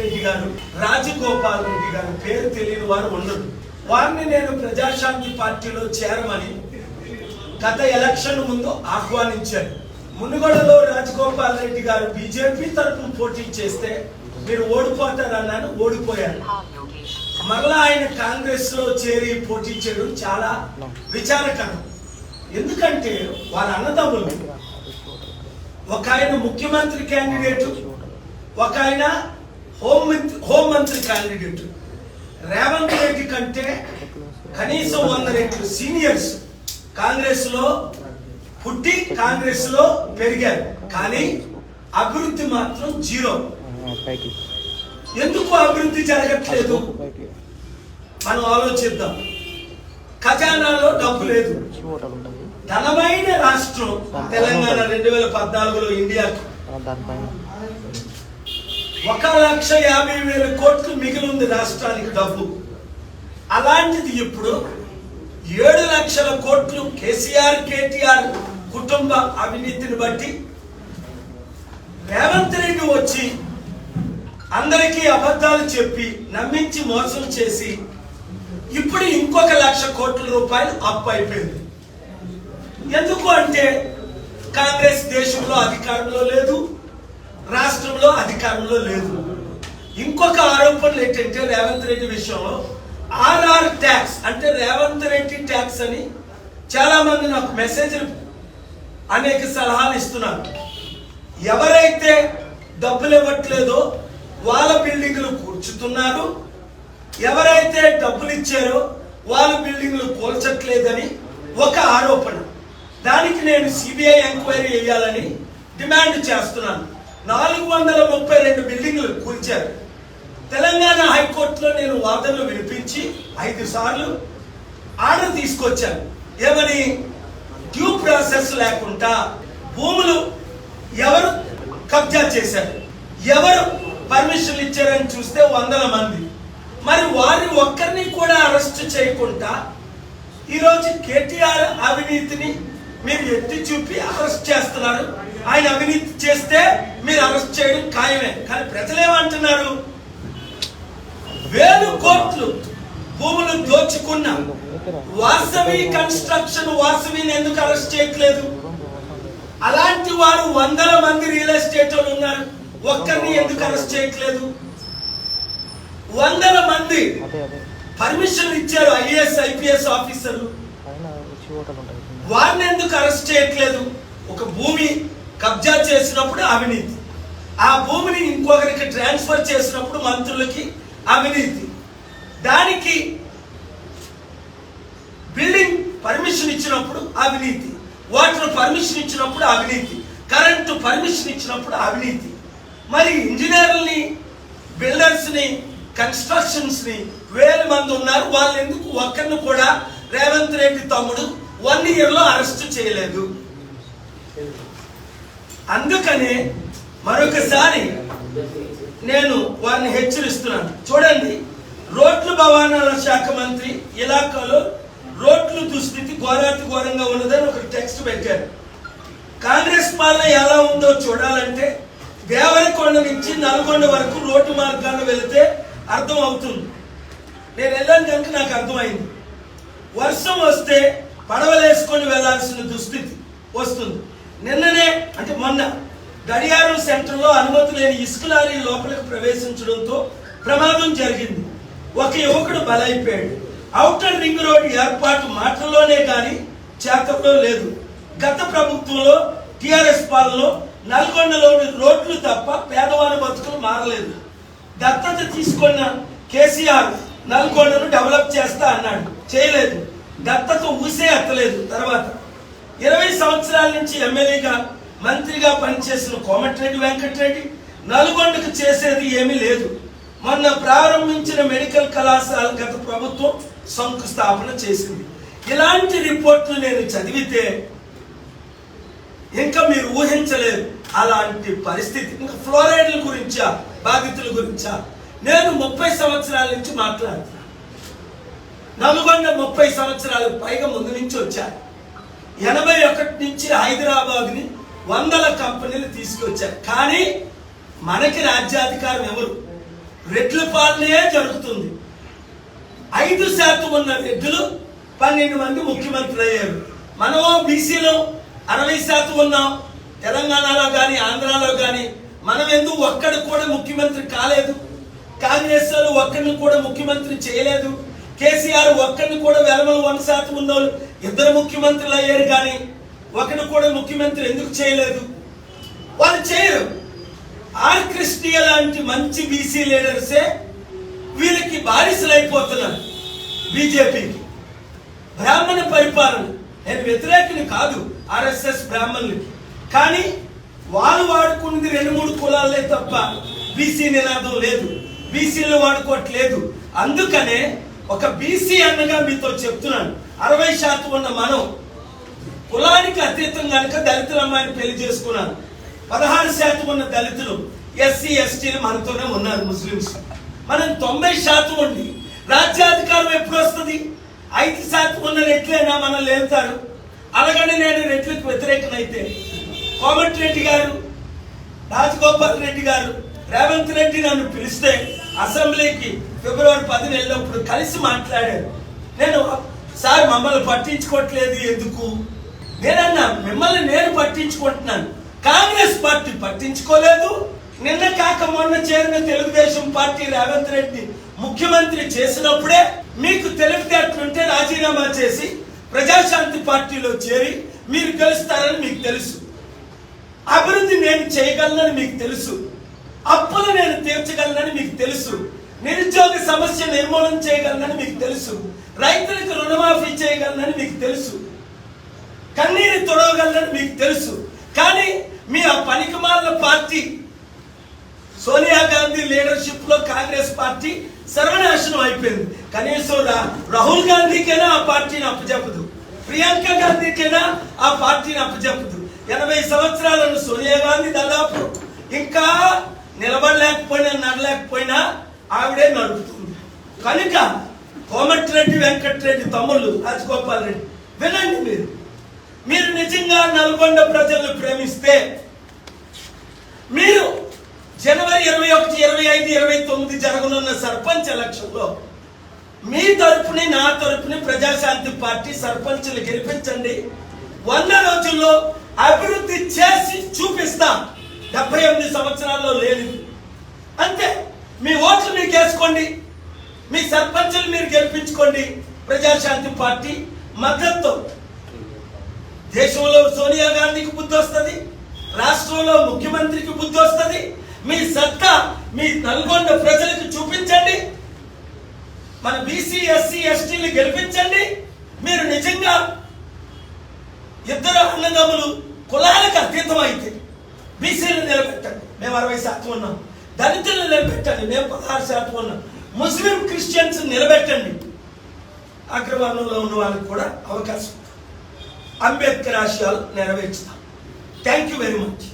రెడ్డి గారు, రాజగోపాల్ రెడ్డి గారు పేరు తెలియని వారు ఉండరు. వారిని నేను ప్రజాశాంతి పార్టీలో చేరమని గత ఎలక్షన్ ముందు ఆహ్వానించాను. మునుగోడలో రాజగోపాల్ రెడ్డి గారు బీజేపీ తరఫున పోటీ చేస్తే మీరు ఓడిపోతారన్నాను, ఓడిపోయారు. మరలా ఆయన కాంగ్రెస్ లో చేరి పోటీ చేయడం చాలా విచారకరం. ఎందుకంటే వాళ్ళ అన్నదమ్ములు, ఒక ఆయన ముఖ్యమంత్రి క్యాండిడేట్, ఒక ఆయన హోంమంత్రి క్యాండిడేట్. రేవంత్ రెడ్డి కంటే కనీసం 100 రెట్లు సీనియర్స్. కాంగ్రెస్ లో పుట్టి కాంగ్రెస్ లో పెరిగారు, కానీ అభివృద్ధి మాత్రం జీరో. ఎందుకు అభివృద్ధి జరగట్లేదు మనం ఆలోచిద్దాం. ఖజానాలో డబ్బు లేదు. ధనమైన రాష్ట్రం తెలంగాణ 2014లో ఇండియాకి 1,50,000 కోట్లు మిగిలింది రాష్ట్రానికి డబ్బు. అలాంటిది ఇప్పుడు 7 లక్షల కోట్లు కేసీఆర్ కేటీఆర్ కుటుంబ అవినీతిని బట్టి రేవంత్ రెడ్డి వచ్చి అందరికీ అబద్ధాలు చెప్పి నమ్మించి మోసం చేసి ఇప్పుడు ఇంకొక 1,00,000 కోట్ల రూపాయలు అప్పు అయిపోయింది. ఎందుకు అంటే కాంగ్రెస్ దేశంలో అధికారంలో లేదు, రాష్ట్రంలో అధికారంలో లేదు. ఇంకొక ఆరోపణలు ఏంటంటే రేవంత్ రెడ్డి విషయంలో ఆర్ఆర్ ట్యాక్స్ అంటే రేవంత్ రెడ్డి ట్యాక్స్ అని చాలా మంది నాకు మెసేజ్లు అనేక సలహాలు ఇస్తున్నారు. ఎవరైతే డబ్బులు ఇవ్వట్లేదో వాళ్ళ బిల్డింగ్లు కూర్చుతున్నారు, ఎవరైతే డబ్బులు ఇచ్చారో వాళ్ళ బిల్డింగ్లు కూల్చట్లేదని ఒక ఆరోపణ. దానికి నేను సిబిఐ ఎంక్వైరీ చేయాలని డిమాండ్ చేస్తున్నాను. 432 బిల్డింగ్లు కూల్చారు. తెలంగాణ హైకోర్టులో నేను వాదనలు వినిపించి 5 సార్లు ఆర్డర్ తీసుకొచ్చాను. ఏమని? డ్యూ ప్రాసెస్ లేకుండా భూములు ఎవరు కబ్జా చేశారు, ఎవరు పర్మిషన్లు ఇచ్చారని చూస్తే 100 మంది. మరి వారిని ఒక్కరిని కూడా అరెస్ట్ చేయకుండా ఈరోజు కేటీఆర్ అవినీతిని మీరు ఎత్తి చూపి అరెస్ట్ చేస్తున్నారు. ఆయన అవినీతి చేస్తే మీరు అరెస్ట్ చేయడం ఖాయమే. కానీ ప్రజలు ఏమంటున్నారు? 1000 కోట్లు భూములు దోచుకున్న వాసవి కన్స్ట్రక్షన్ వాసవిని ఎందుకు అరెస్ట్ చేయట్లేదు? అలాంటి వారు 100 మంది రియల్ ఎస్టేట్ వాళ్ళు ఉన్నారు, ఒక్కరిని ఎందుకు అరెస్ట్ చేయట్లేదు? 100 మంది పర్మిషన్ ఇచ్చారు ఐఏఎస్ ఐపీఎస్ ఆఫీసర్లు, వారిని ఎందుకు అరెస్ట్ చేయట్లేదు? ఒక భూమి కబ్జా చేసినప్పుడు అవినీతి, ఆ భూమిని ఇంకొకరికి ట్రాన్స్ఫర్ చేసినప్పుడు మంత్రులకి అవినీతి, దానికి బిల్డింగ్ పర్మిషన్ ఇచ్చినప్పుడు అవినీతి, వాటర్ పర్మిషన్ ఇచ్చినప్పుడు అవినీతి, కరెంటు పర్మిషన్ ఇచ్చినప్పుడు అవినీతి. మరి ఇంజనీర్లని, బిల్డర్స్ ని, కన్స్ట్రక్షన్స్ ని 1000 మంది ఉన్నారు. వాళ్ళు ఎందుకు ఒక్కరిని కూడా రేవంత్ రెడ్డి తమ్ముడు 1 year లో అరెస్ట్ చేయలేదు? అందుకనే మరొకసారి నేను వారిని హెచ్చరిస్తున్నాను. చూడండి, రోడ్లు భవనాల శాఖ మంత్రి ఇలాకాలో రోడ్లు దుస్థితి ఘోరాతి ఘోరంగా ఉన్నదని ఒక టెక్స్ట్ పెట్టారు. కాంగ్రెస్ పాలన ఎలా ఉందో చూడాలంటే దేవరకొండ నుంచి నల్గొండ వరకు రోడ్డు మార్గాన్ని వెళితే అర్థం అవుతుంది. నేను వెళ్ళాను కనుక నాకు అర్థమైంది. వర్షం వస్తే పడవలేసుకొని వెళ్లాల్సిన దుస్థితి వస్తుంది. నిన్ననే అంటే మొన్న గడియారం సెంటర్లో అనుమతి లేని ఇసుక లారీ లోపలికి ప్రవేశించడంతో ప్రమాదం జరిగింది. ఒక యువకుడు బలైపోయాడు. ఔటర్ రింగ్ రోడ్ ఏర్పాటు మాటల్లోనే కానీ చేతల్లో లేదు. గత ప్రభుత్వంలో టిఆర్ఎస్ పాలనలో నల్గొండలోని రోడ్లు తప్ప పేదవారి బతుకులు మారలేదు. దత్తత తీసుకున్న కేసీఆర్ నల్గొండను డెవలప్ చేస్తా అన్నాడు, చేయలేదు. దత్తత ఊసే ఎత్తలేదు. తర్వాత 20 సంవత్సరాల నుంచి ఎమ్మెల్యేగా మంత్రిగా పనిచేసిన కోమటిరెడ్డి వెంకటరెడ్డి నల్గొండకు చేసేది ఏమీ లేదు. మొన్న ప్రారంభించిన మెడికల్ కళాశాల గత ప్రభుత్వం శంకుస్థాపన చేసింది. ఇలాంటి రిపోర్ట్లు నేను చదివితే ఇంకా మీరు ఊహించలేదు అలాంటి పరిస్థితి. ఇంకా ఫ్లోరైడ్ల గురించా, బాధితుల గురించా? నేను 30 సంవత్సరాల నుంచి మాట్లాడుతున్నాను. నల్గొండ 30 సంవత్సరాలకు పైగా ముందు నుంచి వచ్చారు. 81 నుంచి హైదరాబాద్ ని 100 కంపెనీలు తీసుకొచ్చారు. కానీ మనకి రాజ్యాధికారం ఎవరు? రెడ్ల పాలనే జరుగుతుంది. 5% ఉన్న రెడ్లు 12 మంది ముఖ్యమంత్రులు అయ్యారు. మనమో బీసీలో 60% ఉన్నాం. తెలంగాణలో కానీ ఆంధ్రాలో కానీ మనం ఎందుకు ఒక్కడు కూడా ముఖ్యమంత్రి కాలేదు? కాంగ్రెస్ వాళ్ళు ఒక్కడిని కూడా ముఖ్యమంత్రి చేయలేదు. కేసీఆర్ ఒక్కడిని కూడా వెలమలు 1% ఉన్నోళ్ళు 2 ముఖ్యమంత్రులు అయ్యారు, కానీ ఒకడు కూడా ముఖ్యమంత్రి ఎందుకు చేయలేదు? వాళ్ళు చేయరు. ఆర్ క్రిస్టియా లాంటి మంచి బీసీ లీడర్సే వీళ్ళకి బానిసలు అయిపోతున్నారు. బీజేపీకి బ్రాహ్మణ పరిపాలన, నేను వ్యతిరేకిని కాదు ఆర్ఎస్ఎస్ బ్రాహ్మణులకి, కానీ వాళ్ళు వాడుకున్నది 2-3 కులాలే తప్ప బీసీ నినాదం లేదు, బీసీలు వాడుకోవట్లేదు. అందుకనే ఒక బీసీ అన్నగా మీతో చెప్తున్నాను, 60% ఉన్న మనం కులానికి అతీతం కనుక దళితుల అమ్మాయిని పెళ్లి చేసుకున్నాను. 16% ఉన్న దళితులు ఎస్సీ ఎస్టీలు మనతోనే ఉన్నారు. ముస్లిమ్స్ మనం 90% ఉండి రాజ్యాధికారం ఎప్పుడు వస్తుంది? 5% ఉన్న రెడ్లైనా మనం లేపుతారు. అలాగని నేను రెడ్లకు వ్యతిరేకమైతే కోమటిరెడ్డి గారు, రాజగోపాల్ రెడ్డి గారు, రేవంత్ రెడ్డి నన్ను పిలిస్తే అసెంబ్లీకి ఫిబ్రవరి 10 వెళ్ళినప్పుడు కలిసి మాట్లాడారు. నేను సార్ మమ్మల్ని పట్టించుకోవట్లేదు ఎందుకు? నేనన్నా మిమ్మల్ని నేను పట్టించుకుంటున్నాను, కాంగ్రెస్ పార్టీ పట్టించుకోలేదు. నిన్న కాక మొన్న చేరిన తెలుగుదేశం పార్టీ రేవంత్ రెడ్డి ముఖ్యమంత్రి చేసినప్పుడే మీకు తెలివితేటలుంటే రాజీనామా చేసి ప్రజాశాంతి పార్టీలో చేరి మీరు గెలుస్తారని మీకు తెలుసు. అభివృద్ధి నేను చేయగలనని మీకు తెలుసు. అప్పులు నేను తీర్చగలనని మీకు తెలుసు. నిరుద్యోగ సమస్య నిర్మూలన చేయగలనని మీకు తెలుసు. రైతులకు రుణమాఫీ చేయగలనని మీకు తెలుసు. కన్నీరు తొడవగలనని మీకు తెలుసు. కానీ మీ ఆ పనికిమాలిన పార్టీ సోనియా గాంధీ లీడర్షిప్ లో కాంగ్రెస్ పార్టీ సర్వనాశనం అయిపోయింది. కనీసం రాహుల్ గాంధీకైనా ఆ పార్టీని అప్పచెప్పదు, ప్రియాంక గాంధీకైనా ఆ పార్టీని అప్పచెప్పదు. 80 సంవత్సరాలను సోనియా గాంధీ దాదాపు ఇంకా నిలబడలేకపోయినా నడలేకపోయినా ఆవిడే నడుపుతుంది. కనుక కోమటిరెడ్డి వెంకటరెడ్డి తమ్ముళ్ళు రాజగోపాల్ రెడ్డి వినండి, మీరు నిజంగా నల్గొండ ప్రజలను ప్రేమిస్తే మీరు జనవరి 21, 25, 29 జరగనున్న సర్పంచ్ ఎలక్షన్ లో మీ తరపుని నా తరపుని ప్రజాశాంతి పార్టీ సర్పంచ్లు గెలిపించండి. 100 రోజుల్లో అభివృద్ధి చేసి చూపిస్తాం. 78 సంవత్సరాల్లో లేనిది అంతే. మీ ఓట్లు మీకు వేసుకోండి, మీ సర్పంచ్లు మీరు గెలిపించుకోండి. ప్రజాశాంతి పార్టీ మద్దతు దేశంలో సోనియా గాంధీకి బుద్ధి వస్తుంది, రాష్ట్రంలో ముఖ్యమంత్రికి బుద్ధి వస్తుంది. మీ సత్తా మీ నల్గొండ ప్రజలకు చూపించండి. మన బీసీ ఎస్సీ ఎస్టీలు గెలిపించండి. మీరు నిజంగా 2 అన్నదమ్ములు కులాలకు అతీతం అయితే బీసీలు నిలబెట్టండి, మేము 60% ఉన్నాం. దళితులను నిలబెట్టండి, మేము 16% ఉన్నాం. ముస్లిం క్రిస్టియన్స్ నిలబెట్టండి. అగ్రవర్ణంలో ఉన్న వాళ్ళకి కూడా అవకాశం. అంబేద్కర్ ఆశయాలు నెరవేర్చుతాం. Thank you very much.